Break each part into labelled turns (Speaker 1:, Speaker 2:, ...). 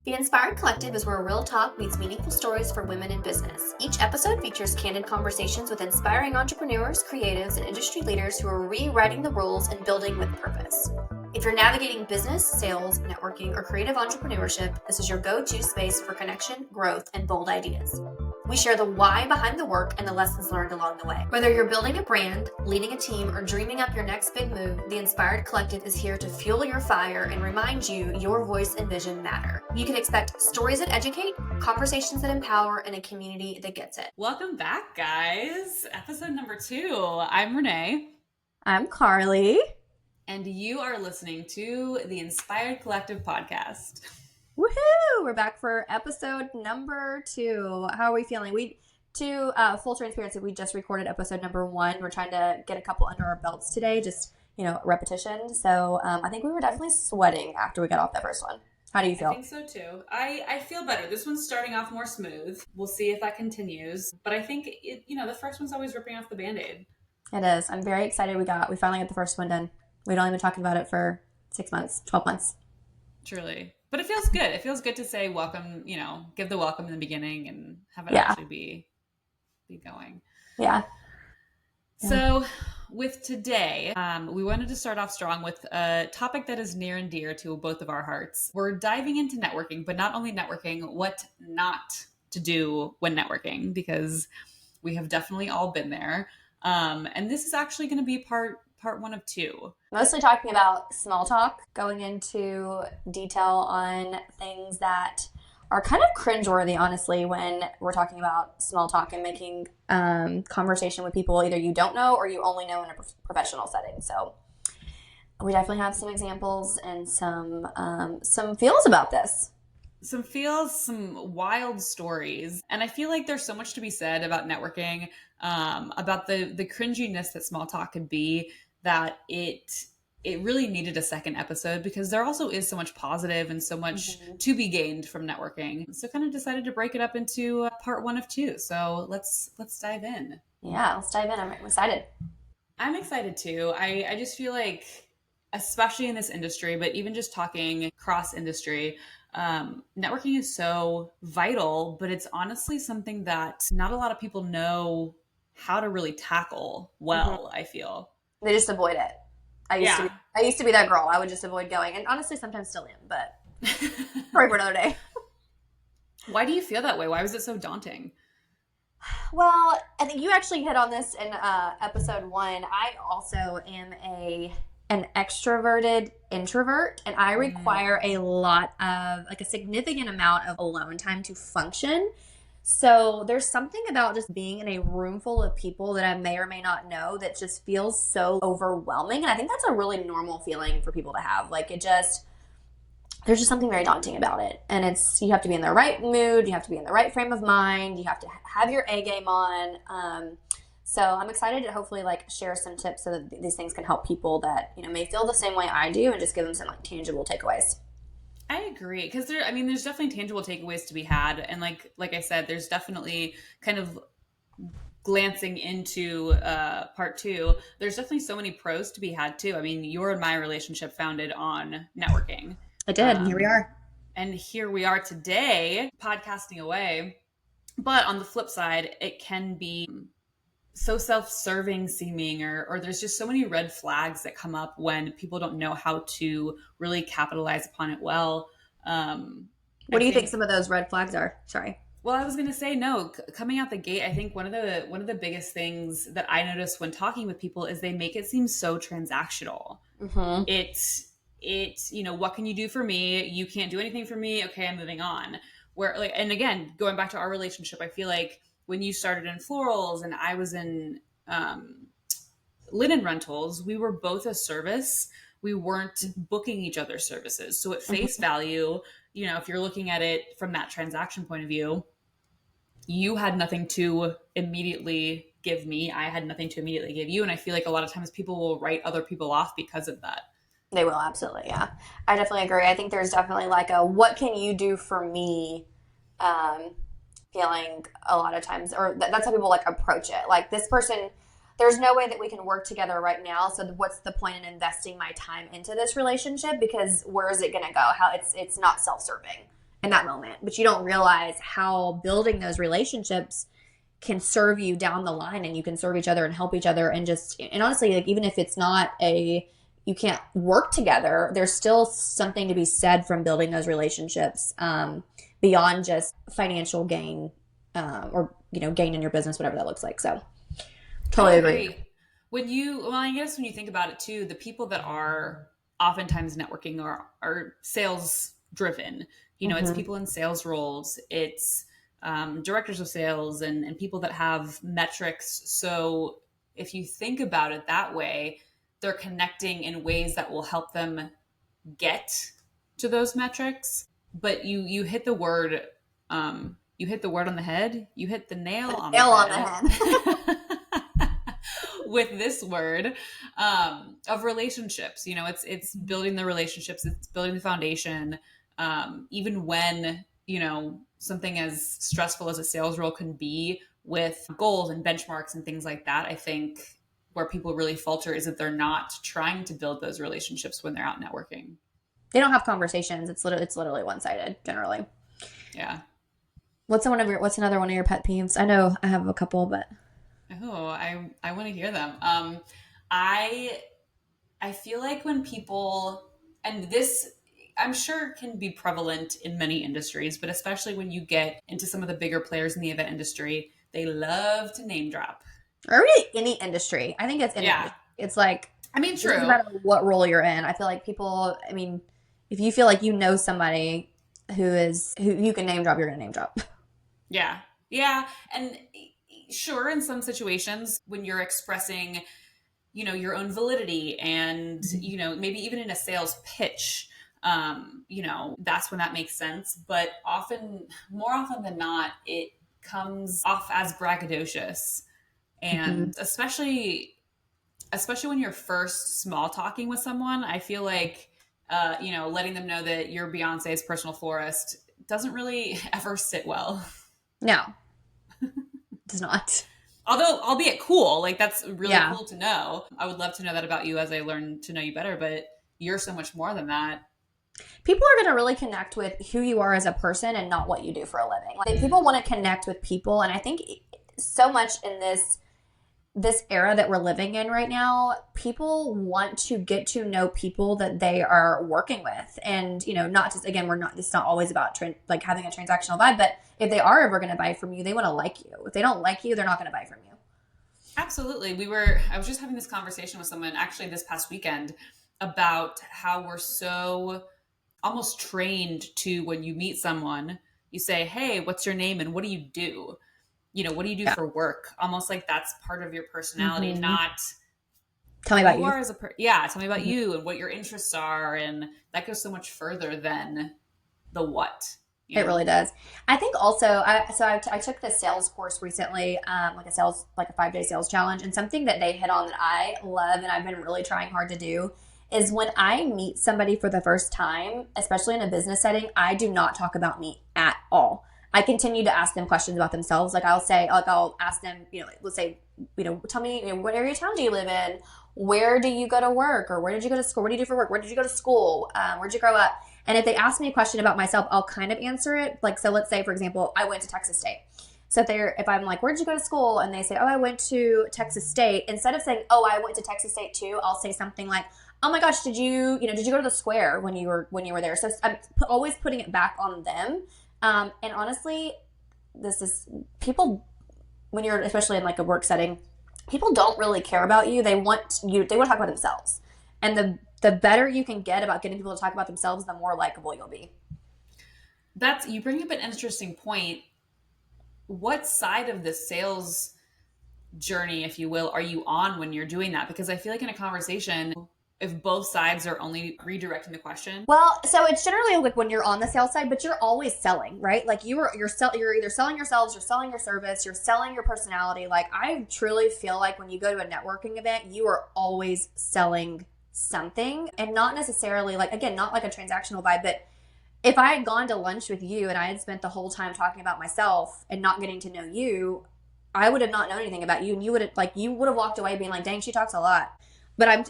Speaker 1: The Inspired Collective is where real talk meets meaningful stories for women in business. Each episode features candid conversations with inspiring entrepreneurs, creatives, and industry leaders who are rewriting the rules and building with purpose. If you're navigating business, sales, networking, or creative entrepreneurship, this is your go-to space for connection, growth, and bold ideas. We share the why behind the work and the lessons learned along the way. Whether you're building a brand, leading a team, or dreaming up your next big move, the Inspired Collective is here to fuel your fire and remind you your voice and vision matter. You can expect stories that educate, conversations that empower, and a community that gets it.
Speaker 2: Welcome back, guys. Episode number 2. I'm Renee.
Speaker 3: I'm Carly.
Speaker 2: And you are listening to the Inspired Collective podcast.
Speaker 3: Woohoo! We're back for episode number 2. How are we feeling? Full transparency, we just recorded episode number 1. We're trying to get a couple under our belts today, just, repetition. So I think we were definitely sweating after we got off that first one. How do you feel?
Speaker 2: I think so too. I feel better. This one's starting off more smooth. We'll see if that continues. But I think, the first one's always ripping off the Band-Aid.
Speaker 3: It is. I'm very excited we finally got the first one done. We'd only been talking about it for 6 months, 12 months.
Speaker 2: Truly. But it feels good. It feels good to say welcome, give the welcome in the beginning and have it actually be going.
Speaker 3: Yeah.
Speaker 2: So with today, we wanted to start off strong with a topic that is near and dear to both of our hearts. We're diving into networking, but not only networking, what not to do when networking, because we have definitely all been there. And this is actually going to be part 1 of 2.
Speaker 3: Mostly talking about small talk, going into detail on things that are kind of cringe-worthy, honestly, when we're talking about small talk and making conversation with people either you don't know or you only know in a professional setting. So we definitely have some examples and some feels about this.
Speaker 2: Some feels, some wild stories. And I feel like there's so much to be said about networking, about the cringiness that small talk could be, that it really needed a second episode because there also is so much positive and so much to be gained from networking. So kind of decided to break it up into part 1 of 2. So let's dive in.
Speaker 3: Yeah, let's dive in. I'm excited.
Speaker 2: I'm excited too. I just feel like, especially in this industry, but even just talking cross industry, networking is so vital, but it's honestly something that not a lot of people know how to really tackle well, I feel.
Speaker 3: They just avoid it. I used to be that girl. I would just avoid going, and honestly sometimes still am, but probably for another day.
Speaker 2: Why do you feel that way? Why was it so daunting?
Speaker 3: Well, I think you actually hit on this in episode 1. I also am an extroverted introvert, and I require a lot of, a significant amount of alone time to function. So there's something about just being in a room full of people that I may or may not know that just feels so overwhelming. And I think that's a really normal feeling for people to have. There's just something very daunting about it. And you have to be in the right mood. You have to be in the right frame of mind. You have to have your A game on. So I'm excited to hopefully share some tips so that these things can help people that, may feel the same way I do and just give them some tangible takeaways.
Speaker 2: I agree, because there's definitely tangible takeaways to be had, and like I said, there's definitely kind of glancing into part 2. There's definitely so many pros to be had too. I mean, your and my relationship founded on networking.
Speaker 3: It did. Here we are,
Speaker 2: and here we are today, podcasting away. But on the flip side, it can be so self-serving seeming, or there's just so many red flags that come up when people don't know how to really capitalize upon it well.
Speaker 3: What do you think some of those red flags are? Sorry.
Speaker 2: Well, I was going to say, no, coming out the gate, I think one of the biggest things that I notice when talking with people is they make it seem so transactional.
Speaker 3: Mm-hmm.
Speaker 2: It's, what can you do for me? You can't do anything for me. Okay, I'm moving on. And again, going back to our relationship, I feel like when you started in florals and I was in linen rentals, we were both a service. We weren't booking each other's services. So at face value, if you're looking at it from that transaction point of view, you had nothing to immediately give me. I had nothing to immediately give you. And I feel like a lot of times people will write other people off because of that.
Speaker 3: They will, absolutely, yeah. I definitely agree. I think there's definitely what can you do for me feeling a lot of times, or that's how people approach it. This person, there's no way that we can work together right now. So what's the point in investing my time into this relationship? Because where is it going to go? How it's not self-serving. in that moment, but you don't realize how building those relationships can serve you down the line, and you can serve each other and help each other. And honestly, like, even if it's not you can't work together, there's still something to be said from building those relationships, beyond just financial gain, or, gain in your business, whatever that looks like. So totally agree.
Speaker 2: I guess when you think about it too, the people that are oftentimes networking are sales driven. It's people in sales roles. It's directors of sales and people that have metrics. So if you think about it that way, they're connecting in ways that will help them get to those metrics. But you hit the word, on the head. You hit the nail on the head. With this word of relationships. It's building the relationships, it's building the foundation. Even when, something as stressful as a sales role can be, with goals and benchmarks and things like that, I think where people really falter is that they're not trying to build those relationships when they're out networking.
Speaker 3: They don't have conversations. It's literally one-sided generally.
Speaker 2: Yeah.
Speaker 3: What's another one of your pet peeves? I know I have a couple, but
Speaker 2: I want to hear them. I feel like when people, and this I'm sure can be prevalent in many industries, but especially when you get into some of the bigger players in the event industry, they love to name drop.
Speaker 3: Or really any industry. I think it's any industry. It's like,
Speaker 2: true.
Speaker 3: No matter what role you're in, I feel like people, if you feel like you know somebody who you can name drop, you're going to name drop.
Speaker 2: Yeah. Yeah. And sure, in some situations when you're expressing, your own validity and, maybe even in a sales pitch, that's when that makes sense. But more often than not, it comes off as braggadocious. And especially when you're first small talking with someone, I feel like, letting them know that you're Beyonce's personal florist doesn't really ever sit well.
Speaker 3: No, it does not.
Speaker 2: Although, albeit cool, like that's really cool to know. I would love to know that about you as I learn to know you better, but you're so much more than that.
Speaker 3: People are going to really connect with who you are as a person and not what you do for a living. Like, people want to connect with people. And I think so much in this era that we're living in right now, people want to get to know people that they are working with. And, not just, again, it's not always about like having a transactional vibe, but if they are ever going to buy from you, they want to like you. If they don't like you, they're not going to buy from you.
Speaker 2: Absolutely. I was just having this conversation with someone actually this past weekend about how we're so almost trained to, when you meet someone, you say, hey, what's your name? And what do you do? What do you do for work? Almost like that's part of your personality, not
Speaker 3: tell me about you.
Speaker 2: Tell me about you and what your interests are. And that goes so much further than the what.
Speaker 3: It really does. I think also, I took this sales course recently, like a 5-day sales challenge. And something that they hit on that I love and I've been really trying hard to do is when I meet somebody for the first time, especially in a business setting, I do not talk about me at all. I continue to ask them questions about themselves. Like I'll ask them, let's say, tell me, what area of town do you live in? Where do you go to work? Or where did you go to school? What do you do for work? Where did you go to school? Where did you grow up? And if they ask me a question about myself, I'll kind of answer it. Like, so let's say, for example, I went to Texas State. So if I'm like, where did you go to school? And they say, oh, I went to Texas State. Instead of saying, oh, I went to Texas State too, I'll say something like, oh my gosh, did you go to the square when you were there? So I'm always putting it back on them. And honestly, this is people, when you're especially in like a work setting, people don't really care about you. They want to talk about themselves. And the better you can get about getting people to talk about themselves, the more likable you'll be.
Speaker 2: You bring up an interesting point. What side of the sales journey, if you will, are you on when you're doing that? Because I feel like in a conversation, if both sides are only redirecting the question.
Speaker 3: Well, so it's generally like when you're on the sales side, but you're always selling, right? Like you're either selling yourselves, you're selling your service, you're selling your personality. Like I truly feel like when you go to a networking event, you are always selling something, and not necessarily like, again, not like a transactional vibe, but if I had gone to lunch with you and I had spent the whole time talking about myself and not getting to know you, I would have not known anything about you, and you would have walked away being like, dang, she talks a lot.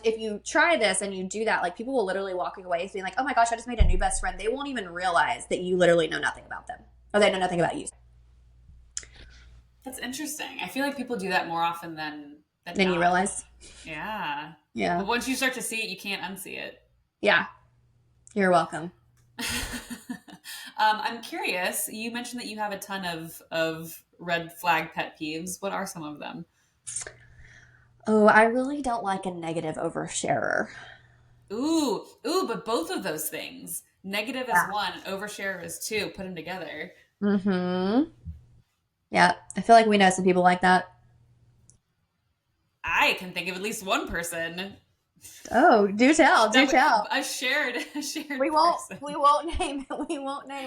Speaker 3: if you try this and you do that, like people will literally walk away being like, oh my gosh, I just made a new best friend. They won't even realize that you literally know nothing about them or they know nothing about you.
Speaker 2: That's interesting. I feel like people do that more often than
Speaker 3: Then you realize.
Speaker 2: Yeah.
Speaker 3: Yeah.
Speaker 2: But once you start to see it, you can't unsee it.
Speaker 3: Yeah. You're welcome.
Speaker 2: I'm curious. You mentioned that you have a ton of red flag pet peeves. What are some of them?
Speaker 3: Oh, I really don't like a negative oversharer.
Speaker 2: Ooh, but both of those things. Negative is one, overshare is two. Put them together.
Speaker 3: Mm-hmm. Yeah, I feel like we know some people like that.
Speaker 2: I can think of at least one person.
Speaker 3: Oh, do tell.
Speaker 2: A shared
Speaker 3: We won't
Speaker 2: person.
Speaker 3: we won't name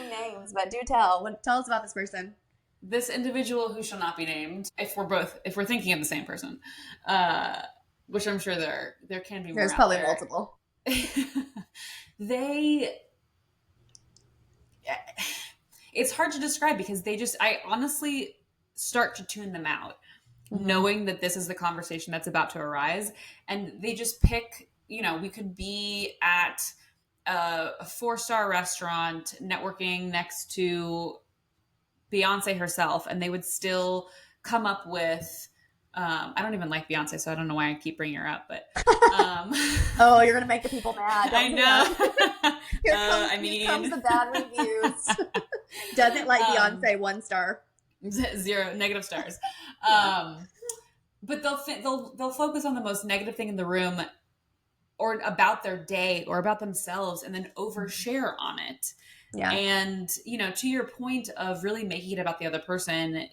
Speaker 3: names, but do tell. Tell us about this person.
Speaker 2: This individual who shall not be named, if we're thinking of the same person, which I'm sure there can be more.
Speaker 3: There's probably multiple.
Speaker 2: It's hard to describe because I honestly start to tune them out, knowing that this is the conversation that's about to arise. And they just pick, we could be at a 4-star restaurant networking next to Beyonce herself, and they would still come up with, I don't even like Beyonce, so I don't know why I keep bringing her up, but
Speaker 3: oh, you're gonna make the people mad.
Speaker 2: I know.
Speaker 3: Here comes the bad reviews. Doesn't like Beyonce, 1 star,
Speaker 2: 0 negative stars. But they'll focus on the most negative thing in the room, or about their day, or about themselves, and then overshare on it.
Speaker 3: Yeah.
Speaker 2: And to your point of really making it about the other person,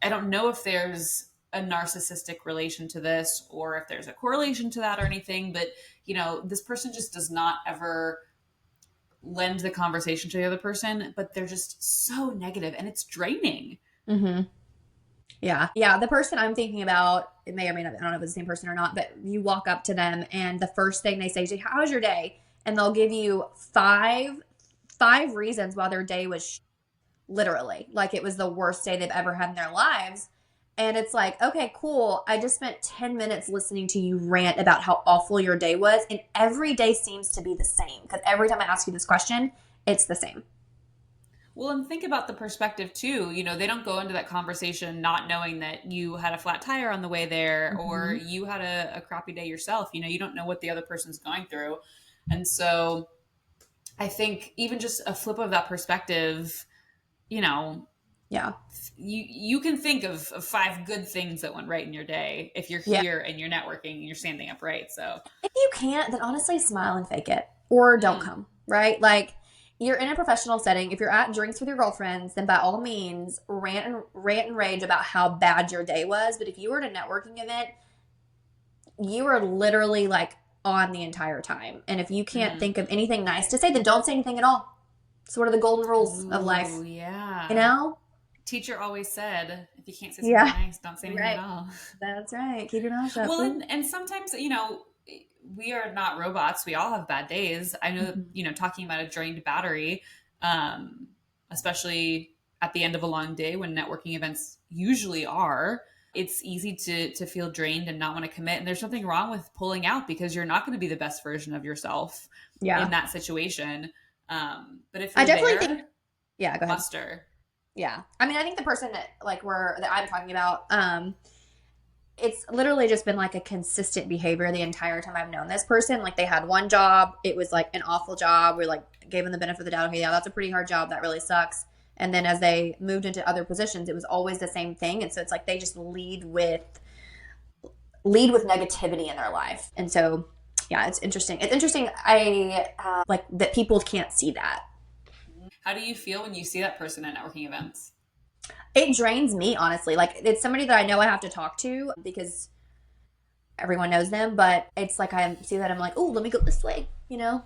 Speaker 2: I don't know if there's a narcissistic relation to this or if there's a correlation to that or anything, but this person just does not ever lend the conversation to the other person, but they're just so negative and it's draining.
Speaker 3: Mm-hmm. Yeah. The person I'm thinking about, it may or may not, I don't know if it's the same person or not, but you walk up to them and the first thing they say is, how was your day? And they'll give you five reasons why their day was literally like it was the worst day they've ever had in their lives. And it's like, okay, cool. I just spent 10 minutes listening to you rant about how awful your day was. And every day seems to be the same because every time I ask you this question, it's the same.
Speaker 2: Well, and think about the perspective too. They don't go into that conversation not knowing that you had a flat tire on the way there, or you had a crappy day yourself. You don't know what the other person's going through. And so I think even just a flip of that perspective,
Speaker 3: yeah,
Speaker 2: you can think of 5 good things that went right in your day if you're here and you're networking and you're standing up right. So
Speaker 3: if you can't, then honestly smile and fake it, or don't come, right? Like, you're in a professional setting. If you're at drinks with your girlfriends, then by all means rant and rage about how bad your day was. But if you were at a networking event, you are literally like on the entire time. And if you can't think of anything nice to say, then don't say anything at all. It's one of the golden rules of life.
Speaker 2: Yeah. Teacher always said, if you can't say something nice, don't say anything at all.
Speaker 3: That's right. Keep your mouth shut.
Speaker 2: Well, and sometimes, we are not robots. We all have bad days. I know, talking about a drained battery, especially at the end of a long day when networking events usually are, it's easy to feel drained and not want to commit. And there's nothing wrong with pulling out because you're not going to be the best version of yourself in that situation. But if you're
Speaker 3: think, go ahead.
Speaker 2: Muster.
Speaker 3: Yeah. I mean, I think the person that I'm talking about, it's literally just been like a consistent behavior the entire time I've known this person. Like, they had one job. It was like an awful job. We gave them the benefit of the doubt. Okay, yeah, that's a pretty hard job. That really sucks. And then as they moved into other positions, it was always the same thing. And so it's like they just lead with negativity in their life. And so, yeah, it's interesting. It's interesting. I like that people can't see that.
Speaker 2: How do you feel when you see that person at networking events?
Speaker 3: It drains me, honestly. Like, it's somebody that I know I have to talk to because everyone knows them, but it's like I see that I'm like, oh, let me go this way,
Speaker 2: We go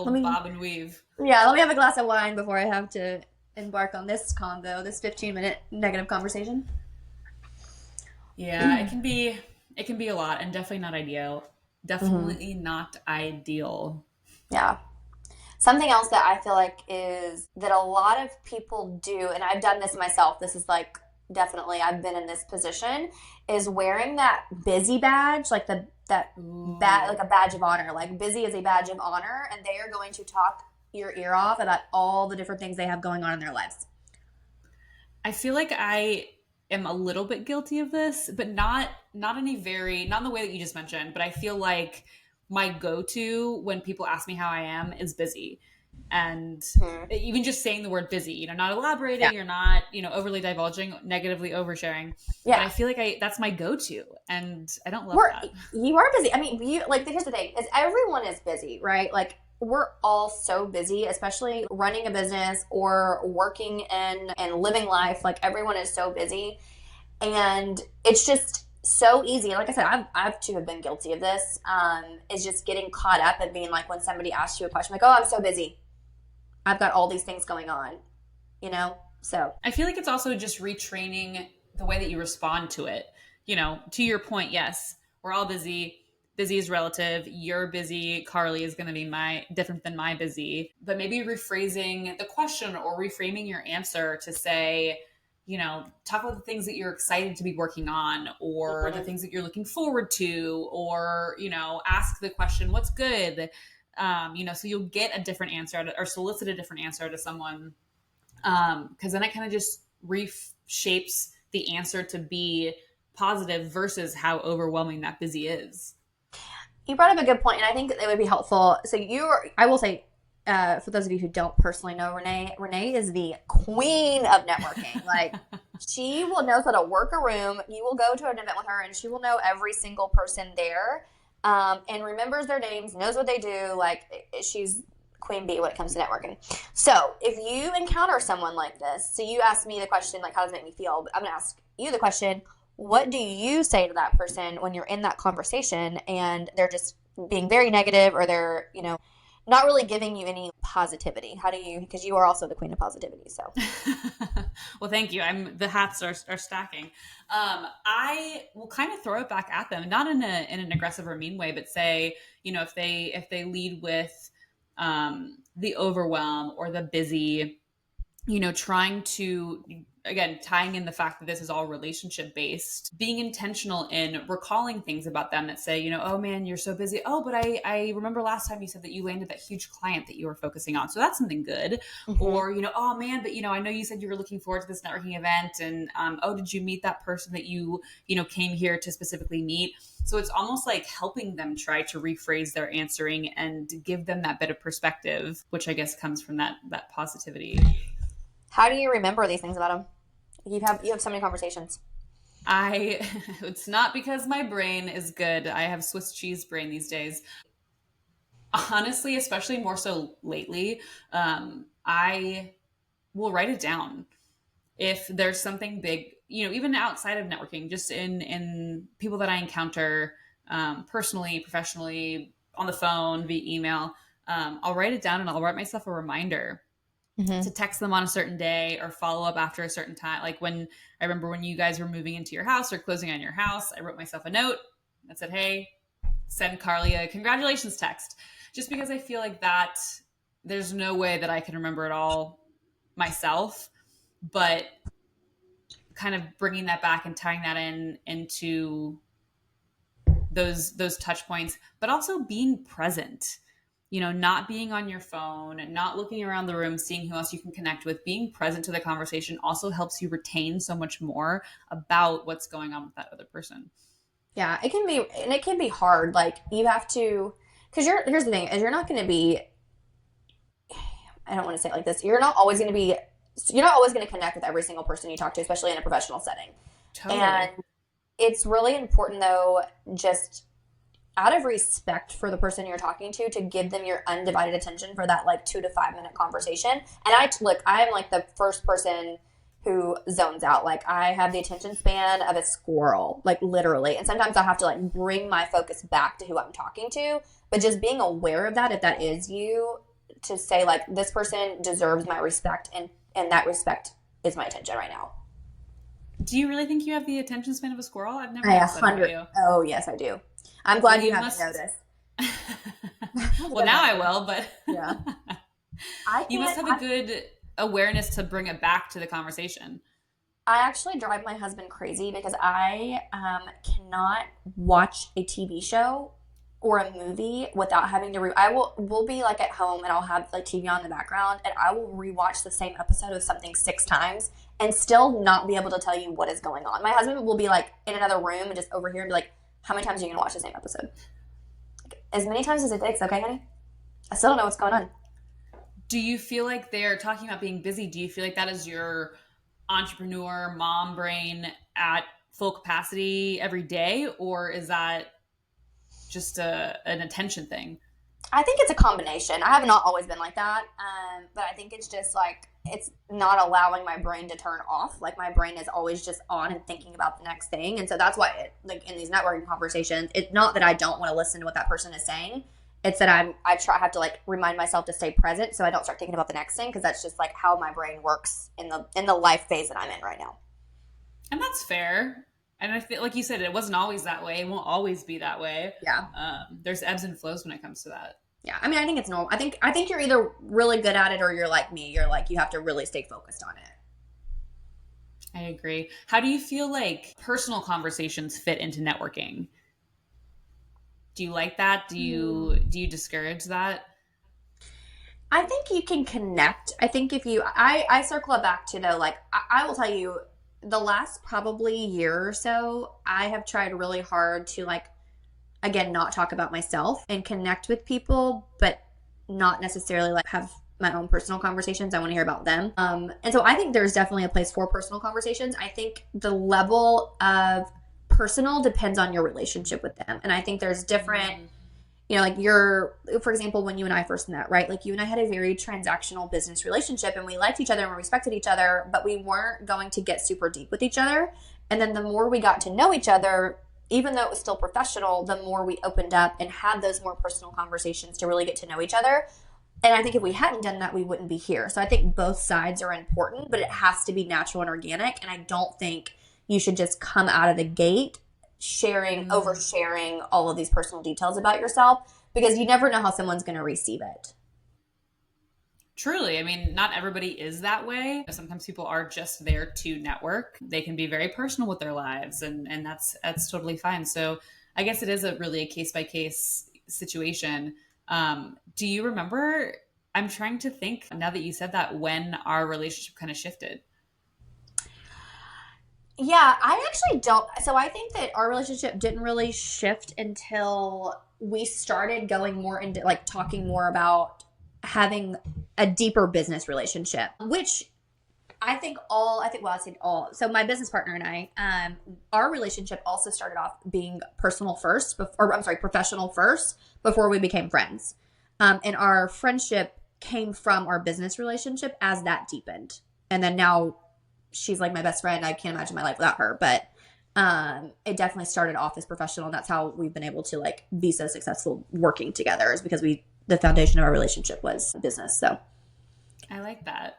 Speaker 2: bob and weave.
Speaker 3: Yeah, let me have a glass of wine before I have to embark on this convo, this 15-minute negative conversation.
Speaker 2: Yeah, it can be a lot, and definitely not ideal. Definitely not ideal.
Speaker 3: Yeah. Something else that I feel like is that a lot of people do, and I've done this myself. This is like definitely I've been in this position, is wearing that busy badge, like like a badge of honor. Like busy is a badge of honor, and they are going to talk your ear off about all the different things they have going on in their lives.
Speaker 2: I feel like I am a little bit guilty of this, but not not in the way that you just mentioned, but I feel like my go-to when people ask me how I am is busy. And
Speaker 3: Hmm.
Speaker 2: even just saying the word busy, not
Speaker 3: Yeah.
Speaker 2: elaborating or not, overly divulging, negatively oversharing. But
Speaker 3: Yeah.
Speaker 2: I feel like that's my go-to, and I don't love
Speaker 3: We're
Speaker 2: that.
Speaker 3: You are busy. I mean, you like here's the thing: is everyone is busy, right? Like we're all so busy, especially running a business or working in and living life. Like everyone is so busy, and it's just so easy. Like I said, I've too have been guilty of this. Is just getting caught up and being like when somebody asks you a question, like, "Oh, I'm so busy. I've got all these things going on," you know. So
Speaker 2: I feel like it's also just retraining the way that you respond to it. To your point, yes, we're all busy. Busy is relative. You're busy. Carly is going to be my different than my busy. But maybe rephrasing the question or reframing your answer to say, talk about the things that you're excited to be working on or the
Speaker 3: mhm.
Speaker 2: things that you're looking forward to, or, ask the question, what's good? So you'll get a different answer or solicit a different answer to someone, because then it kind of just reshapes the answer to be positive versus how overwhelming that busy is.
Speaker 3: You brought up a good point, and I think it would be helpful. So I will say, for those of you who don't personally know Renee, Renee is the queen of networking. Like she will knows how to work a room. You will go to an event with her, and she will know every single person there, and remembers their names, knows what they do. Like she's queen bee when it comes to networking. So if you encounter someone like this, so you ask me the question, like, how does it make me feel? I'm gonna ask you the question, what do you say to that person when you're in that conversation and they're just being very negative, or they're, not really giving you any positivity? How do you, because you are also the queen of positivity. So,
Speaker 2: Well, thank you. The hats are stacking. I will kind of throw it back at them, not in an aggressive or mean way, but say, if they lead with the overwhelm or the busy, trying to, again, tying in the fact that this is all relationship based, being intentional in recalling things about them that say, oh man, you're so busy. Oh, but I remember last time you said that you landed that huge client that you were focusing on. So that's something good.
Speaker 3: mm-hmm.
Speaker 2: Or, oh man, but I know you said you were looking forward to this networking event, and oh, did you meet that person that you came here to specifically meet? So it's almost like helping them try to rephrase their answering and give them that bit of perspective, which I guess comes from that positivity.
Speaker 3: How do you remember these things about them? You have so many conversations.
Speaker 2: I It's not because my brain is good. I have Swiss cheese brain these days. Honestly, especially more so lately, I will write it down. If there's something big, even outside of networking, just in people that I encounter, personally, professionally, on the phone, via email, I'll write it down and I'll write myself a reminder
Speaker 3: Mm-hmm.
Speaker 2: to text them on a certain day or follow up after a certain time. Like when I remember when you guys were moving into your house or closing on your house, I wrote myself a note that said, hey, send Carly a congratulations text. Just because I feel like that there's no way that I can remember it all myself, but kind of bringing that back and tying that into those touch points, but also being present, not being on your phone, not looking around the room, seeing who else you can connect with. Being present to the conversation also helps you retain so much more about what's going on with that other person.
Speaker 3: Yeah, it can be hard. Like you have to, because here's the thing: is you're not going to be. I don't want to say it like this. You're not always going to be. You're not always going to connect with every single person you talk to, especially in a professional setting. And
Speaker 2: Totally.
Speaker 3: it's really important, though, just out of respect for the person you're talking to give them your undivided attention for that like 2 to 5 minute conversation. And I'm like the first person who zones out. Like I have the attention span of a squirrel, like literally. And sometimes I have to like bring my focus back to who I'm talking to. But just being aware of that, if that is you, to say like this person deserves my respect, and that respect is my attention right now.
Speaker 2: Do you really think you have the attention span of a squirrel? I've never
Speaker 3: I a
Speaker 2: noticed that about
Speaker 3: hundred.
Speaker 2: you.
Speaker 3: Oh yes, I do. I'm
Speaker 2: Well,
Speaker 3: glad you
Speaker 2: you
Speaker 3: haven't
Speaker 2: must.
Speaker 3: noticed.
Speaker 2: Well, now I will, but
Speaker 3: Yeah, I
Speaker 2: you must
Speaker 3: can't.
Speaker 2: have a good awareness to bring it back to the conversation.
Speaker 3: I actually drive my husband crazy because I cannot watch a TV show or a movie without having to I will we'll be like at home and I'll have like TV on in the background and I will rewatch the same episode of something 6 times and still not be able to tell you what is going on. My husband will be like in another room and just over here and be like, "How many times are you gonna watch the same episode?" Like, as many times as it takes, okay, honey? I still don't know what's going on.
Speaker 2: Do you feel like they're talking about being busy? Do you feel like that is your entrepreneur mom brain at full capacity every day, or is that just an attention thing?
Speaker 3: I think it's a combination. I have not always been like that, but I think it's just like it's not allowing my brain to turn off. Like my brain is always just on and thinking about the next thing, and so that's why, like in these networking conversations, it's not that I don't want to listen to what that person is saying. It's that I have to like remind myself to stay present so I don't start thinking about the next thing because that's just like how my brain works in the life phase that I'm in right now.
Speaker 2: And that's fair. And I feel like you said, it wasn't always that way. It won't always be that way.
Speaker 3: Yeah.
Speaker 2: There's ebbs and flows when it comes to that.
Speaker 3: Yeah. I mean, I think it's normal. I think you're either really good at it or you're like me. You're like, you have to really stay focused on it.
Speaker 2: I agree. How do you feel like personal conversations fit into networking? Do you like that? Do you discourage that?
Speaker 3: I think you can connect. I think if you, I circle it back to though, like I will tell you, the last probably year or so, I have tried really hard to like, again, not talk about myself and connect with people, but not necessarily like have my own personal conversations. I want to hear about them. And so I think there's definitely a place for personal conversations. I think the level of personal depends on your relationship with them. And I think there's different, like for example, when you and I first met, right? Like you and I had a very transactional business relationship and we liked each other and we respected each other, but we weren't going to get super deep with each other. And then the more we got to know each other, even though it was still professional, the more we opened up and had those more personal conversations to really get to know each other. And I think if we hadn't done that, we wouldn't be here. So I think both sides are important, but it has to be natural and organic. And I don't think you should just come out of the gate oversharing all of these personal details about yourself because you never know how someone's going to receive it.
Speaker 2: Truly. I mean, not everybody is that way. Sometimes people are just there to network. They can be very personal with their lives and that's totally fine. So I guess it is really a case by case situation. Do you remember, I'm trying to think now that you said that, when our relationship kind of shifted?
Speaker 3: Yeah, I actually don't. So I think that our relationship didn't really shift until we started going more into like talking more about having a deeper business relationship, which I said all. So my business partner and I, our relationship also started off being professional first before we became friends. And our friendship came from our business relationship as that deepened. And then now she's like my best friend. I can't imagine my life without her, but it definitely started off as professional. And that's how we've been able to like be so successful working together, is because the foundation of our relationship was business. So
Speaker 2: I like that.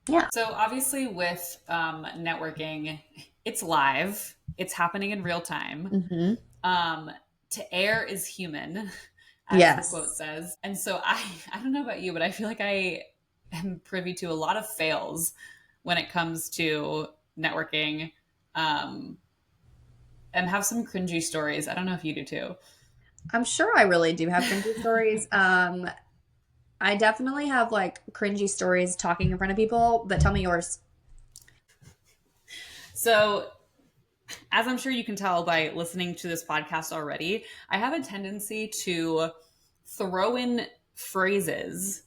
Speaker 3: Yeah.
Speaker 2: So obviously with networking, it's live, it's happening in real time. Mm-hmm. To err is human, as the quote says. And so I don't know about you, but I feel like I am privy to a lot of fails when it comes to networking, and have some cringy stories. I don't know if you do too.
Speaker 3: I'm sure I really do have cringy stories. I definitely have like cringy stories talking in front of people, but tell me yours.
Speaker 2: So, as I'm sure you can tell by listening to this podcast already, I have a tendency to throw in phrases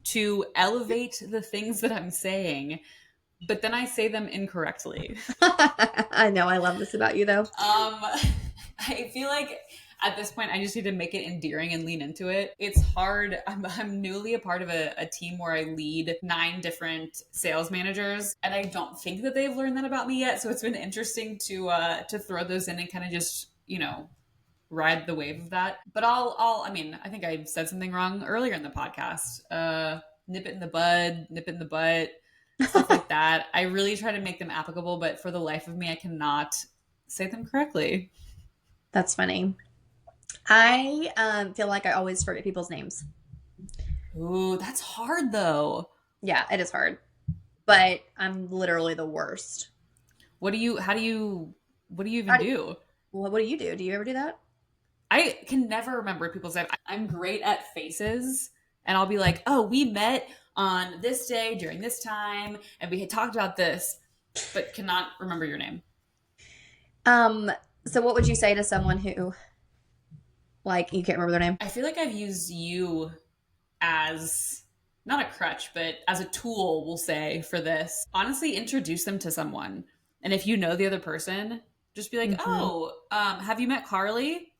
Speaker 2: to elevate the things that I'm saying, but then I say them incorrectly.
Speaker 3: I know. I love this about you, though.
Speaker 2: I feel like at this point, I just need to make it endearing and lean into it. It's hard. I'm newly a part of a team where I lead 9 different sales managers, and I don't think that they've learned that about me yet. So it's been interesting to throw those in and kind of just, ride the wave of that. But I think I said something wrong earlier in the podcast. Nip it in the bud, nip it in the butt, stuff like that. I really try to make them applicable, but for the life of me, I cannot say them correctly.
Speaker 3: That's funny. I feel like I always forget people's names.
Speaker 2: Ooh, that's hard though.
Speaker 3: Yeah, it is hard. but I'm literally the worst.
Speaker 2: What do you even
Speaker 3: How
Speaker 2: do?
Speaker 3: what do you do? Do you ever do that?
Speaker 2: I can never remember people's names. I'm great at faces, and I'll be like, "Oh, we met on this day during this time, and we had talked about this," but cannot remember your name.
Speaker 3: Um, so what would you say to someone who like you can't remember their name?
Speaker 2: I feel like I've used you as not a crutch, but as a tool, we'll say, for this. Honestly, introduce them to someone. And if you know the other person, just be like,
Speaker 3: Hmm.
Speaker 2: "Oh, have you met Carly?"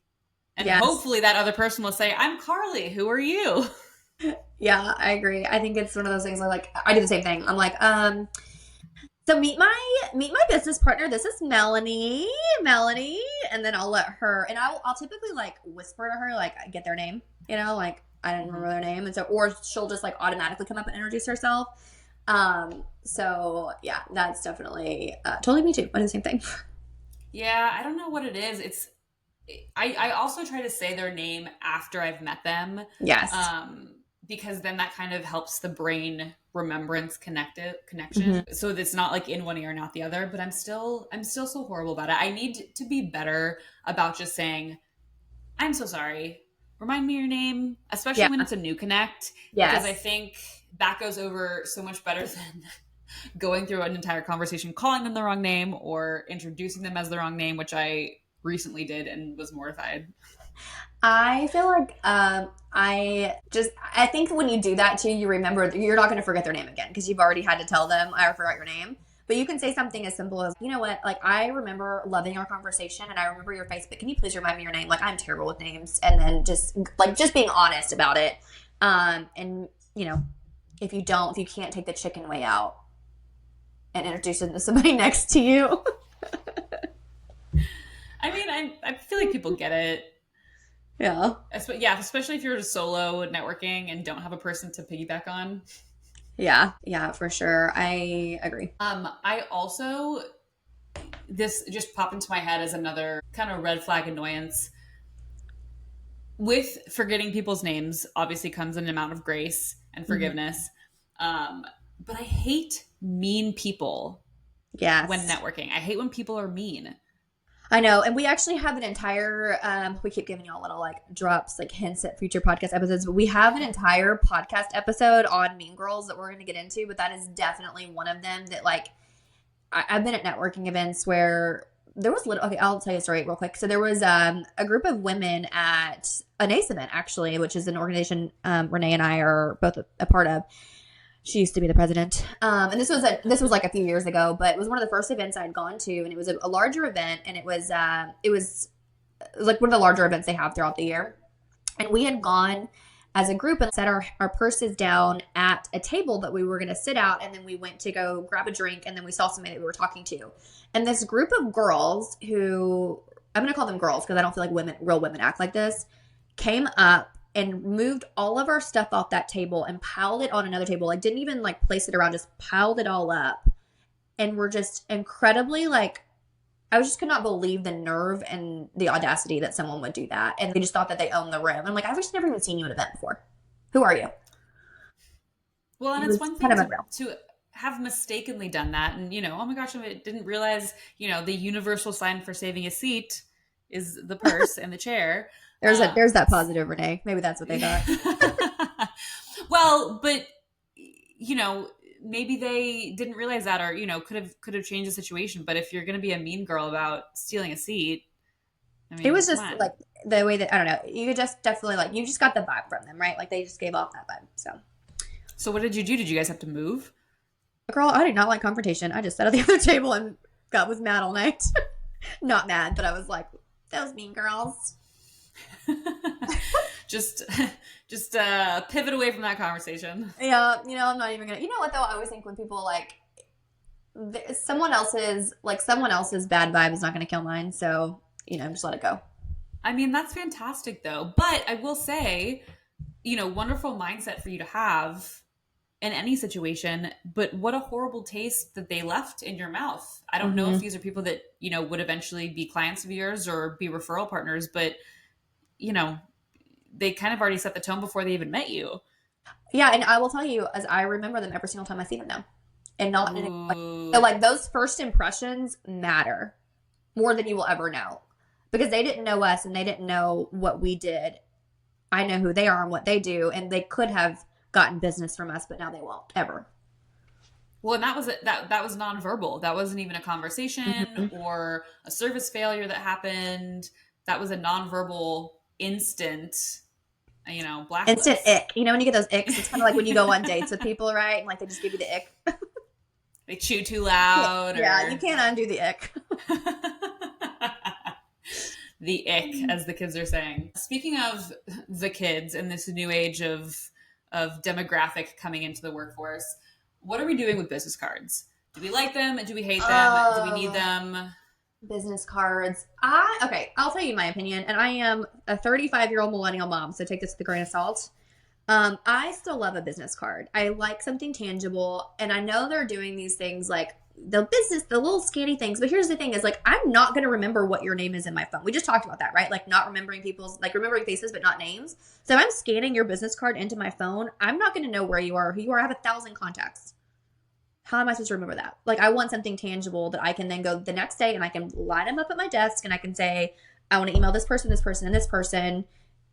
Speaker 2: And
Speaker 3: Yes.
Speaker 2: hopefully that other person will say, "I'm Carly. Who are you?"
Speaker 3: Yeah, I agree. I think it's one of those things I do the same thing. I'm like, so meet my business partner. This is Melanie. Melanie. And then I'll let her and I'll typically like whisper to her, like get their name, like I didn't
Speaker 2: Mhm.
Speaker 3: remember their name. And so or she'll just like automatically come up and introduce herself. So yeah, that's definitely totally me too. I do the same thing.
Speaker 2: Yeah, I don't know what it is. I also try to say their name after I've met them,
Speaker 3: Yes.
Speaker 2: um, because then that kind of helps the brain remembrance
Speaker 3: Hmm.
Speaker 2: connection. So it's not like in one ear and out the other. But I'm still so horrible about it. I need to be better about just saying, "I'm so sorry. Remind me your name,"
Speaker 3: Yeah.
Speaker 2: especially when it's a new connect, because I
Speaker 3: Yes.
Speaker 2: think that goes over so much better than going through an entire conversation calling them the wrong name or introducing them as the wrong name, which I recently did and was mortified.
Speaker 3: I feel like I think when you do that too, you remember you're not going to forget their name again because you've already had to tell them I forgot your name. But you can say something as simple as, you know what, like I remember loving our conversation and I remember your face, but can you please remind me your name? Like I'm terrible with names, and then just being honest about it. And if you can't take the chicken way out and introduce it to somebody next to you.
Speaker 2: I mean, I feel like people get it.
Speaker 3: Yeah.
Speaker 2: Yeah, especially if you're solo networking and don't have a person to piggyback on.
Speaker 3: Yeah. Yeah, for sure. I agree.
Speaker 2: I also, this just popped into my head as another kind of red flag annoyance. With forgetting people's names, obviously comes an amount of grace and
Speaker 3: Mhm.
Speaker 2: forgiveness. Um, but I hate mean people when
Speaker 3: Yes.
Speaker 2: networking. I hate when people are mean.
Speaker 3: I know. And we actually have an entire, we keep giving y'all little like drops, like hints at future podcast episodes, but we have an entire podcast episode on Mean Girls that we're going to get into. But that is definitely one of them that like, I've been at networking events where there was little, okay, I'll tell you a story real quick. So there was a group of women at a NACE event, actually, which is an organization Renee and I are both a part of. She used to be the president, and this was like a few years ago, but it was one of the first events I'd gone to, and it was a larger event, and it was like one of the larger events they have throughout the year, and we had gone as a group and set our purses down at a table that we were going to sit out, and then we went to go grab a drink, and then we saw somebody that we were talking to, and this group of girls who I'm going to call them girls because I don't feel like real women act like this, came up and moved all of our stuff off that table and piled it on another table. Like didn't even like place it around, just piled it all up. And we're just incredibly like I just could not believe the nerve and the audacity that someone would do that. And they just thought that they owned the room. I'm like, I've just never even seen you at an event before. Who are you?
Speaker 2: Well, and
Speaker 3: It
Speaker 2: it's
Speaker 3: was
Speaker 2: one
Speaker 3: kind
Speaker 2: thing
Speaker 3: of unreal.
Speaker 2: to have mistakenly done that, and oh my gosh, I didn't realize the universal sign for saving a seat is the purse and the chair.
Speaker 3: There's that positive, Renee. Maybe that's what they thought.
Speaker 2: Well, but you know maybe they didn't realize that, or could have changed the situation. But if you're going to be a mean girl about stealing a seat, I
Speaker 3: It
Speaker 2: mean,
Speaker 3: was
Speaker 2: come
Speaker 3: just
Speaker 2: on.
Speaker 3: like the way that I don't know. You just definitely like you just got the vibe from them, right? Like they just gave off that vibe. So,
Speaker 2: So what did you do? Did you guys have to move?
Speaker 3: girl, I did not like confrontation. I just sat at the other table and was mad all night. Not mad, but I was like, those mean girls.
Speaker 2: just just pivot away from that conversation.
Speaker 3: Yeah, I'm not even gonna. You know what though? I always think when people like someone else's bad vibe is not gonna kill mine. So just let it go.
Speaker 2: I mean, that's fantastic though. But I will say, wonderful mindset for you to have in any situation. But what a horrible taste that they left in your mouth. I don't know if
Speaker 3: Hmm.
Speaker 2: these are people that, would eventually be clients of yours or be referral partners, but, you know, they kind of already set the tone before they even met you.
Speaker 3: Yeah, and I will tell you, as I remember them every single time I see them now. and not in a, so like those first impressions matter more than you will ever know, because they didn't know us and they didn't know what we did. I know who they are and what they do, and they could have gotten business from us, but now they won't ever.
Speaker 2: Well, and that was that was nonverbal. That wasn't even a conversation or a service failure that happened. That was a nonverbal instant, blacklist.
Speaker 3: Instant ick. You know, when you get those icks, it's kind of like when you go on dates with people, right? And like they just give you the ick.
Speaker 2: They chew too loud.
Speaker 3: Yeah, you can't undo the ick.
Speaker 2: The ick, as the kids are saying. Speaking of the kids and this new age of demographic coming into the workforce, what are we doing with business cards? Do we like them? Do we hate them? Do we need them?
Speaker 3: Business cards. Okay, I'll tell you my opinion. And I am a 35-year-old millennial mom, so take this with a grain of salt. I still love a business card. I like something tangible. And I know they're doing these things like the little scanny things. But here's the thing is like, I'm not going to remember what your name is in my phone. We just talked about that, right? Like not remembering remembering faces, but not names. So if I'm scanning your business card into my phone, I'm not going to know where you are, who you are. I have 1,000 contacts. How am I supposed to remember that? Like, I want something tangible that I can then go the next day and I can line them up at my desk and I can say, I want to email this person, this person, and this person,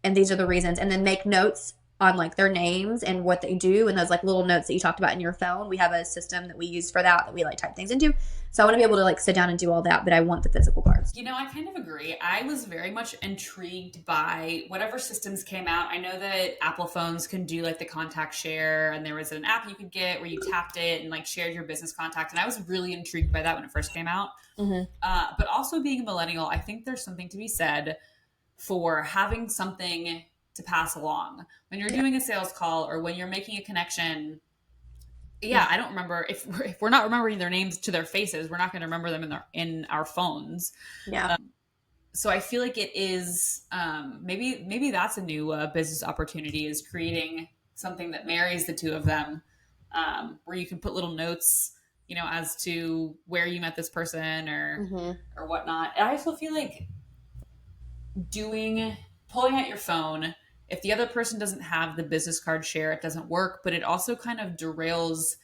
Speaker 3: and these are the reasons. And then make notes on like their names and what they do, and those like little notes that you talked about in your phone. We have a system that we use for that we like type things into. So I want to be able to like sit down and do all that, but I want the physical cards.
Speaker 2: I kind of agree. I was very much intrigued by whatever systems came out. I know that Apple phones can do like the contact share, and there was an app you could get where you tapped it and like shared your business contact. And I was really intrigued by that when it first came out. But also being a millennial, I think there's something to be said for having something to pass along when you're doing a sales call or when you're making a connection. Yeah, I don't remember if we're not remembering their names to their faces, we're not going to remember them in our phones.
Speaker 3: Yeah.
Speaker 2: So I feel like it is maybe that's a new business opportunity, is creating something that marries the two of them, where you can put little notes, as to where you met this person or whatnot. And I also feel like pulling out your phone. If the other person doesn't have the business card share, it doesn't work, but it also kind of derails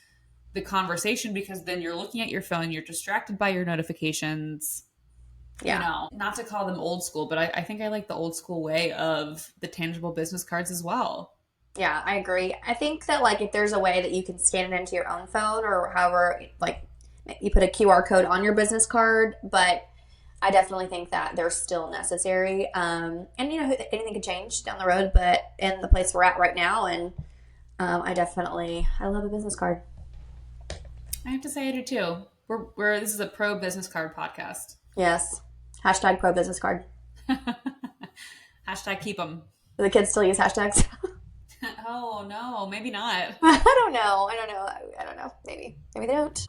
Speaker 2: the conversation, because then you're looking at your phone, you're distracted by your notifications.
Speaker 3: Yeah.
Speaker 2: Not to call them old school, but I think I like the old school way of the tangible business cards as well.
Speaker 3: Yeah, I agree. I think that like if there's a way that you can scan it into your own phone or however, like you put a QR code on your business card, but I definitely think that they're still necessary. And anything could change down the road, but in the place we're at right now, and I love a business card.
Speaker 2: I have to say I do too. This is a pro business card podcast.
Speaker 3: Yes. Hashtag pro business card.
Speaker 2: Hashtag keep them.
Speaker 3: Do the kids still use hashtags?
Speaker 2: Oh no, maybe not.
Speaker 3: I don't know. Maybe they don't.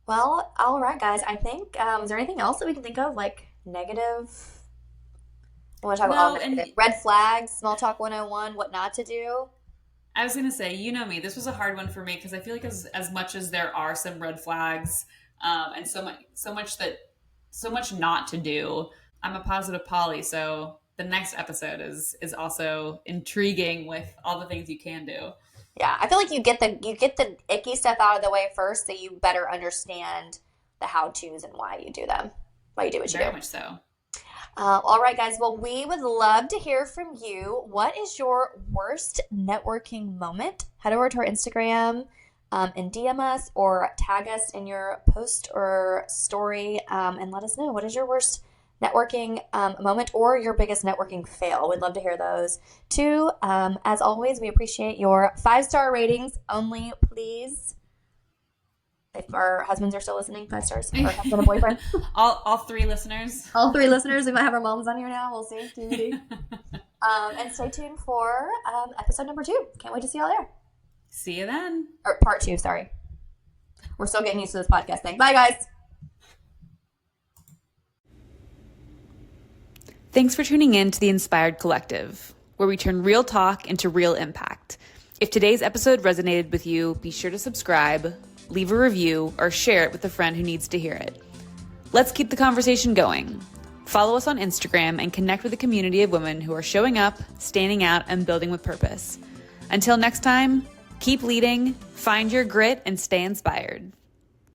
Speaker 3: Well, all right, guys. I think, is there anything else that we can think of, like negative? I want to talk about negative. Red flags, small talk 101, what not to do.
Speaker 2: I was going to say, me, this was a hard one for me, because I feel like as much as there are some red flags, and so much not to do, I'm a positive Polly, so the next episode is also intriguing with all the things you can do.
Speaker 3: Yeah, I feel like you get the icky stuff out of the way first, so you better understand the how-tos and why you do them, why you do what you do.
Speaker 2: Very much so.
Speaker 3: All right, guys. Well, we would love to hear from you. What is your worst networking moment? Head over to our Instagram and DM us or tag us in your post or story and let us know, what is your worst networking moment or your biggest networking fail. We'd love to hear those too. As always, we appreciate your 5-star ratings only, please. If our husbands are still listening, 5 stars. Or husband and boyfriend.
Speaker 2: all 3 listeners.
Speaker 3: All 3 listeners. We might have our moms on here now. We'll see. And stay tuned for episode number 2. Can't wait to see y'all there.
Speaker 2: See you then.
Speaker 3: Or part 2, sorry. We're still getting used to this podcast thing. Bye, guys.
Speaker 2: Thanks for tuning in to the Inspired Collective, where we turn real talk into real impact. If today's episode resonated with you, be sure to subscribe, leave a review, or share it with a friend who needs to hear it. Let's keep the conversation going. Follow us on Instagram and connect with a community of women who are showing up, standing out, and building with purpose. Until next time, Keep leading, find your grit, and stay inspired.